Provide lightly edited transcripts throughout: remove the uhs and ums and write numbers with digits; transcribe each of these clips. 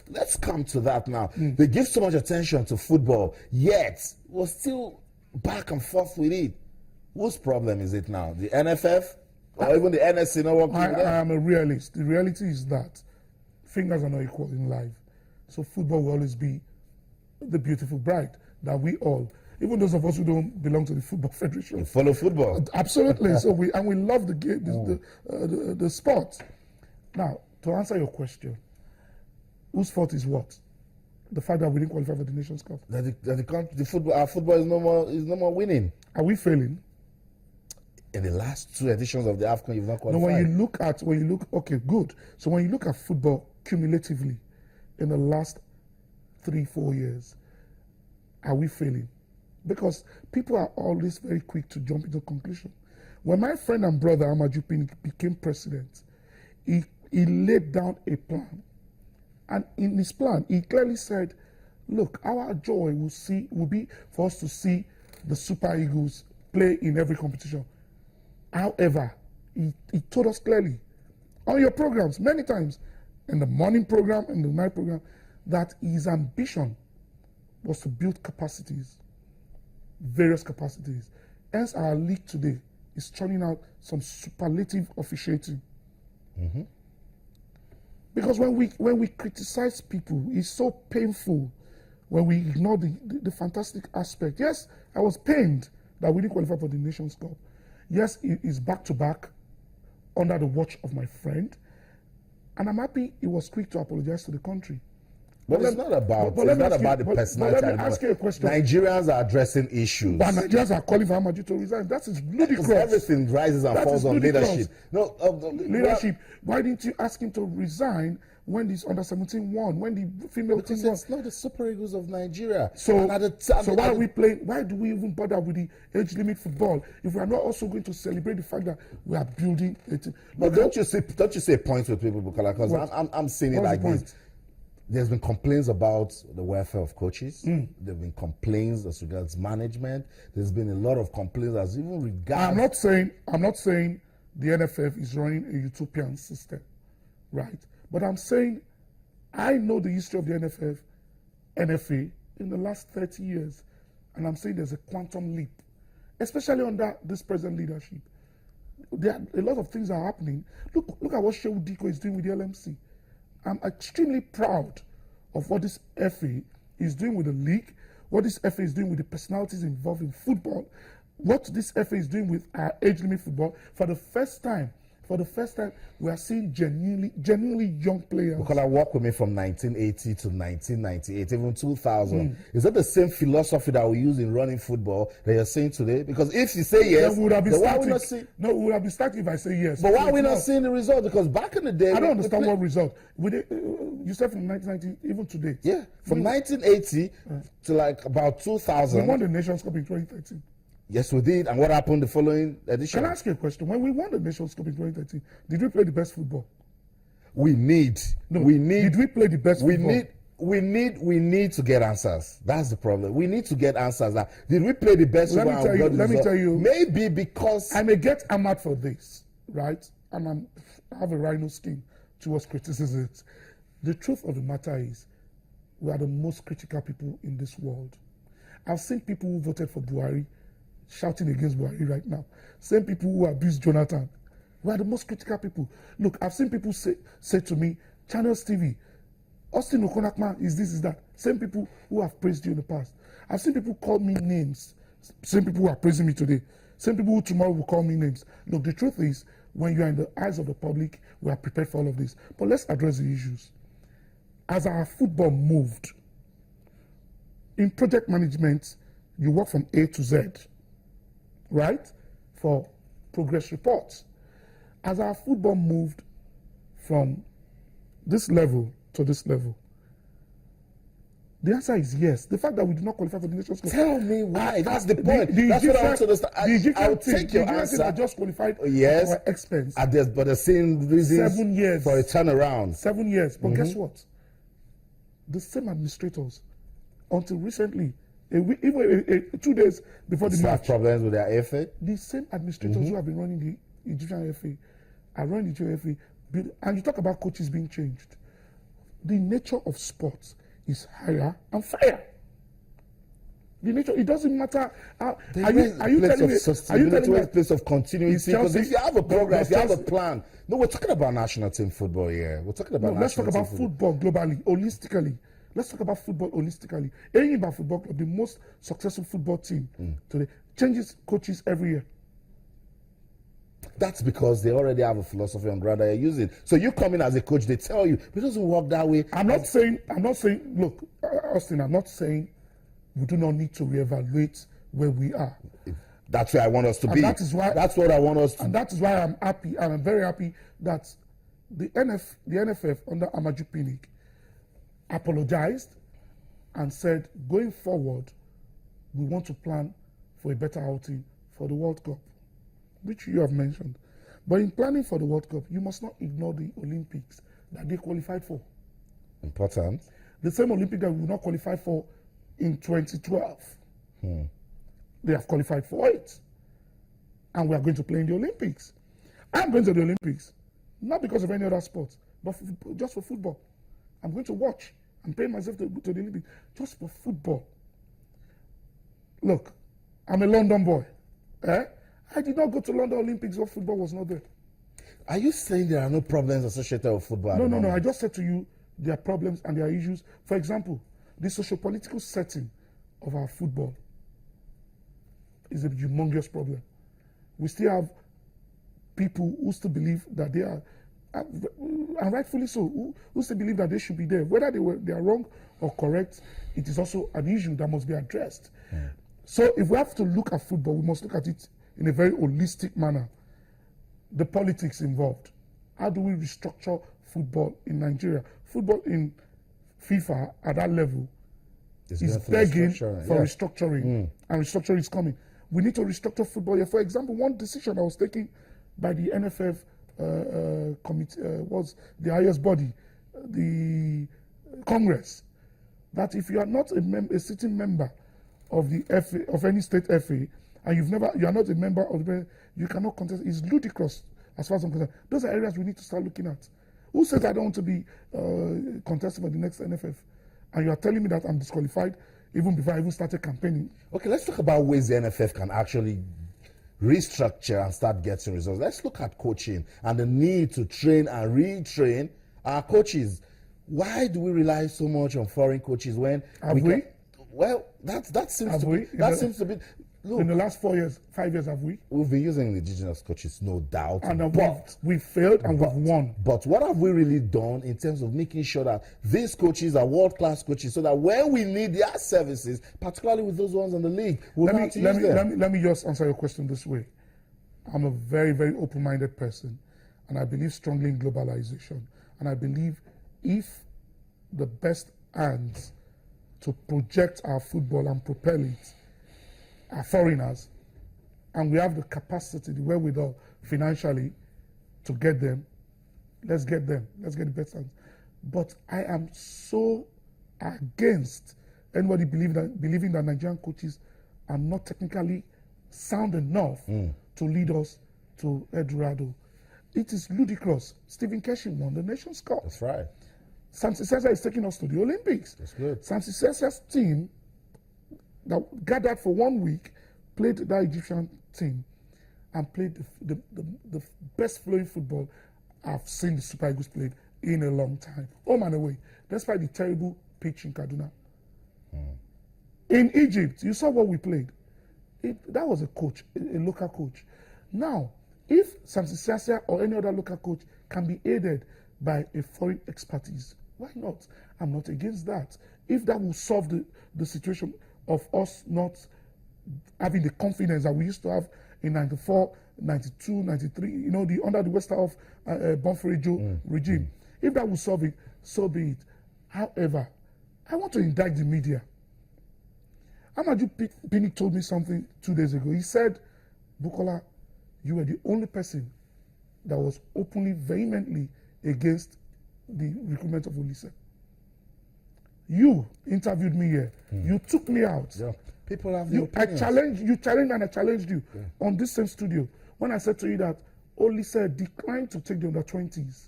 let's come to that now. They give so much attention to football, yet we're still back and forth with it. Whose problem is it now? The NFF or even the NSC? I am a realist. The reality is that fingers are not equal in life. So football will always be the beautiful bride that we all, even those of us who don't belong to the Football Federation, you follow football. Absolutely. So we love the game, the sport. Now, to answer your question, whose fault is what? The fact that we didn't qualify for the Nations Cup. Our football is no more winning. Are we failing? In the last 2 editions of the AFCON, you've not qualified. No, when you look, okay, good. So when you look at football cumulatively in the last 3-4 years, are we failing? Because people are always very quick to jump into conclusion. When my friend and brother Amaju Pinnick became president, he laid down a plan. And in his plan, he clearly said, look, our joy will be for us to see the Super Eagles play in every competition. However, he told us clearly on your programs many times, in the morning program and the night program, that his ambition was to build capacities, various capacities. Hence, our league today is churning out some superlative officiating. Because when we criticize people, it's so painful when we ignore the fantastic aspect. Yes, I was pained that we didn't qualify for the Nations Cup. Yes, it is back-to-back under the watch of my friend. And I'm happy he was quick to apologize to the country. But it's not about the personality. Let me ask you a question. Nigerians are addressing issues. But Nigerians are calling for Amaju to resign. That is ludicrous. Everything rises and falls on leadership. No, leadership. Why didn't you ask him to resign when this under-17 won, when the female team won? It's not the Super Eagles of Nigeria. So why are we playing? Why do we even bother with the age limit football if we are not also going to celebrate the fact that we are building a team? But don't you say points with people, Bukola? Because I'm seeing it like this. There's been complaints about the welfare of coaches. There have been complaints as regards management. There's been a lot of complaints as even regards. I'm not saying the NFF is running a utopian system, right? But I'm saying I know the history of the NFA in the last 30 years, and I'm saying there's a quantum leap, especially under this present leadership. A lot of things are happening. Look at what Shehu Diko is doing with the LMC. I'm extremely proud of what this FA is doing with the league, what this FA is doing with the personalities involved in football, what this FA is doing with our age limit football. For the first time, we are seeing genuinely young players. Because I worked with me from 1980 to 1998, even 2000. Is that the same philosophy that we use in running football that you're saying today? Because if you say yes, then we would have been static if I say yes. But why are we not seeing the result? Because back in the day, I don't understand what result. You said from 1990, even today. Yeah, from 1980 to like about 2000. We won the Nations Cup in 2013. Yes, we did. And what happened the following edition? Can I ask you a question? When we won the Nations Cup in 2013, did we play the best football? Did we play the best football? We need to get answers. That's the problem. We need to get answers. Now, did we play the best football? Let me tell you. Maybe because I may get hammered for this, right? And I have a rhino skin towards criticisms. The truth of the matter is, we are the most critical people in this world. I've seen people who voted for Buhari shouting against Buhari right now. Same people who abused Jonathan. We are the most critical people. Look, I've seen people say to me, Channels TV, Austin Okonakman is this, is that. Same people who have praised you in the past. I've seen people call me names. Same people who are praising me today. Same people who tomorrow will call me names. Look, the truth is, when you are in the eyes of the public, we are prepared for all of this. But let's address the issues. As our football moved, in project management, you work from A to Z, right? For progress reports. As our football moved from this level to this level, the answer is yes. The fact that we did not qualify for the Nations Cup. Tell me why. That's the point. That's what I want to understand. I will take your answer. I just qualified at our expense. But the same reasons 7 years for a turnaround. 7 years. But guess what? The same administrators, until recently, 2 days before the match, problems with their FA. The same administrators who have been running the Egyptian FA are running the Egyptian FA. And you talk about coaches being changed. the nature of sports is higher and fire. The nature, it doesn't matter. Are you telling me? Place of continuity. Because if you have a program, if you have a plan. No, we're talking about national team football here. We're talking about let's talk about football globally, holistically. Let's talk about football holistically. Enyimba Football Club, the most successful football team today, changes coaches every year. That's because they already have a philosophy on ground that you're using. So you come in as a coach, they tell you, it doesn't work that way. I'm not saying, look, Austin, I'm not saying we do not need to reevaluate where we are. That's where I want us to be. That is why, that's what I want us to. And that is why I'm happy, and I'm very happy that the NFF under Amaju Pinnick apologized and said, going forward, we want to plan for a better outing for the World Cup, which you have mentioned. But in planning for the World Cup, you must not ignore the Olympics that they qualified for. Important. The same Olympic that we will not qualify for in 2012. They have qualified for it. And we are going to play in the Olympics. I'm going to the Olympics, not because of any other sport, but just for football. I'm going to watch. I'm paying myself to the Olympics just for football. Look, I'm a London boy. I did not go to London Olympics where football was not there. Are you saying there are no problems associated with football? No. I just said to you there are problems and there are issues. For example, the socio-political setting of our football is a humongous problem. We still have people who still believe that they are, and rightfully so, who still believe that they should be there. Whether they are wrong or correct, it is also an issue that must be addressed. So if we have to look at football, we must look at it in a very holistic manner. The politics involved. How do we restructure football in Nigeria? Football in FIFA at that level is begging for restructuring, and restructuring is coming. We need to restructure football here. For example, one decision that was taken by the NFF committee was the highest body, the Congress, that if you are not a sitting member of the FA, of any state FA, and you are not a member of the, you cannot contest. It's ludicrous as far as I'm concerned. Those are areas we need to start looking at. Who says I don't want to be contesting for the next NFF? And you are telling me that I'm disqualified even before I even started campaigning. Okay, let's talk about ways the NFF can actually restructure and start getting results. Let's look at coaching and the need to train and retrain our coaches. Why do we rely so much on foreign coaches when well, that seems to be. Look, in the last 5 years, have we? We've been using indigenous coaches, no doubt. And we failed and we've won. But what have we really done in terms of making sure that these coaches are world-class coaches so that when we need their services, particularly with those ones in the league, we'll know how to use them? Let me just answer your question this way. I'm a very, very open-minded person, and I believe strongly in globalization. And I believe if the best hands to project our football and propel it are foreigners, and we have the capacity, the wherewithal financially to get them, let's get them. Let's get the best hands. But I am so against anybody believing that Nigerian coaches are not technically sound enough to lead us to El Dorado. It is ludicrous. Stephen Keshi won the Nations Cup. That's right. Samson Sesa is taking us to the Olympics. That's good. Samson Sesa's team that gathered for 1 week played that Egyptian team and played the best flowing football I've seen the Super Eagles played in a long time. Home and away, despite the terrible pitch in Kaduna. In Egypt, you saw what we played. That was a coach, a local coach. Now, if Samson Sesa or any other local coach can be aided by a foreign expertise, why not? I'm not against that. If that will solve the situation of us not having the confidence that we used to have in 94, 92, 93, under the Western of Bonferejo regime. If that will solve it, so be it. However, I want to indict the media. Amaju Pinnick told me something 2 days ago. He said, Bukola, you were the only person that was openly, vehemently against the recruitment of Olise. You interviewed me here. You took me out. Yeah. People have the opinions. You challenged and I challenged you on this same studio when I said to you that Olise declined to take the under-20s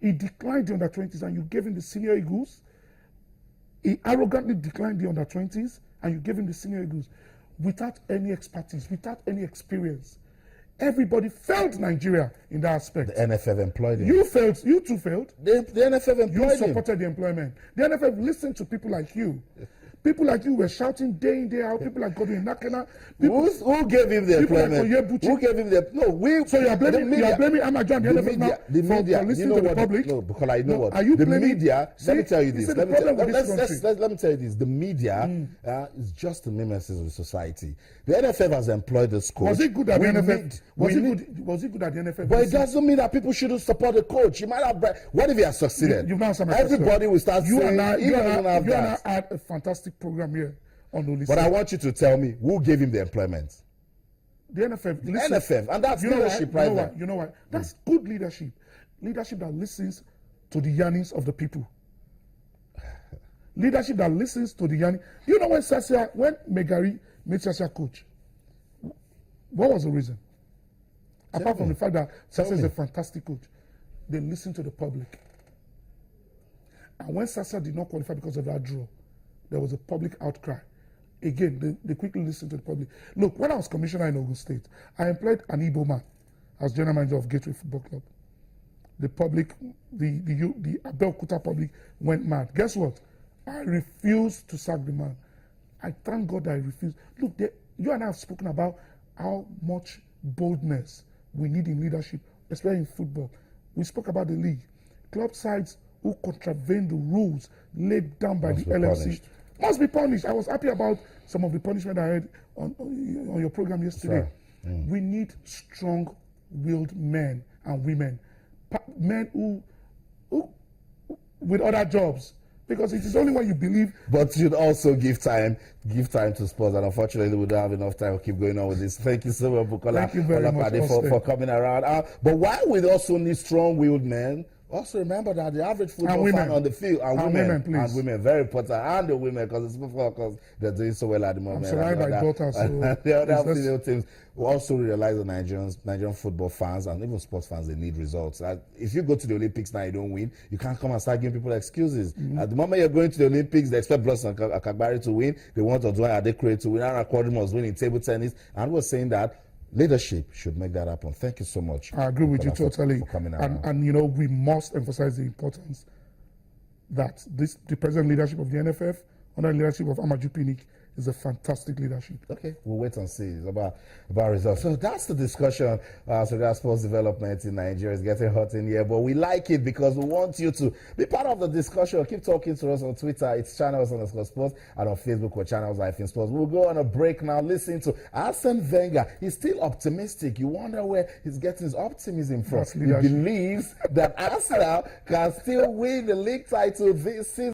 He declined the under-20s and you gave him the senior Eagles. He arrogantly declined the under-20s and you gave him the senior Eagles without any expertise, without any experience. Everybody failed Nigeria in that aspect. The NFF employed him. You failed. You too failed. The NFF employed You him. supported the employment. The NFF listened to people like you. People like you were shouting day in, day out. People like Godwin Nakana. Who gave him the employment? Like Who gave him the... No, we... So you are blaming Amajo and the NFF now the media, for listening you know to the what, public? No, because I know what. Are you the blaming, media... See, let me tell you this. Let me tell you this. The media is just the nemesis of the society. The NFF has employed this coach. Was it good at the NFF? Was it good at the NFF? But it doesn't mean that people shouldn't support the coach. You might have... What if he has succeeded? You've now answered my Everybody will start saying... You and I had a fantastic program here. But I want you to tell me who gave him the employment. The NFF. The NFF, and that's leadership right there. You know why? That's good leadership. Leadership that listens to the yearnings of the people. Leadership that listens to the yearning. You know when Megari made Sasia coach, what was the reason? Apart from the fact that Sasia is a fantastic coach, they listened to the public. And when Sasia did not qualify because of that draw, there was a public outcry. Again, they quickly listened to the public. Look, when I was commissioner in Ogun State, I employed an Igbo man as general manager of Gateway Football Club. The public, the Abeokuta public went mad. Guess what? I refused to sack the man. I thank God I refused. Look, you and I have spoken about how much boldness we need in leadership, especially in football. We spoke about the league. Club sides who contravene the rules laid down by the LFC must be punished. I was happy about some of the punishment I heard on your program yesterday. We need strong-willed men and women, men who with other jobs, because it is only when you believe. But you'd also give time to sports, and unfortunately we don't have enough time to keep going on with this. Thank you so much, Bukola. Thank you very much for coming around. But why we also need strong-willed men? Also remember that the average football fan on the field and women, very important, and the women, because it's football, because they're doing so well at the moment. I'm surrounded by daughters. So the other female teams will also realize the Nigerian football fans and even sports fans, they need results. If you go to the Olympics now, you don't win, you can't come and start giving people excuses. At the moment you're going to the Olympics, they expect Blossom Akagbari to win. They want Odwan Adekure to win. Aaron Quadri must win in table tennis. And we're saying that leadership should make that happen. Thank you so much. I agree with you totally. For coming around. And you know, we must emphasize the importance that the present leadership of the NFF, under the leadership of Amaju Pinnick, is a fantastic leadership. Okay, we'll wait and see about results. So that's the discussion. So that sports development in Nigeria is getting hot in here, but we like it because we want you to be part of the discussion. Keep talking to us on Twitter. It's channels_sports, and on Facebook or channels-sports. We'll go on a break now. Listen to Arsene Wenger. He's still optimistic. You wonder where he's getting his optimism from. He believes that Arsenal can still win the league title this season.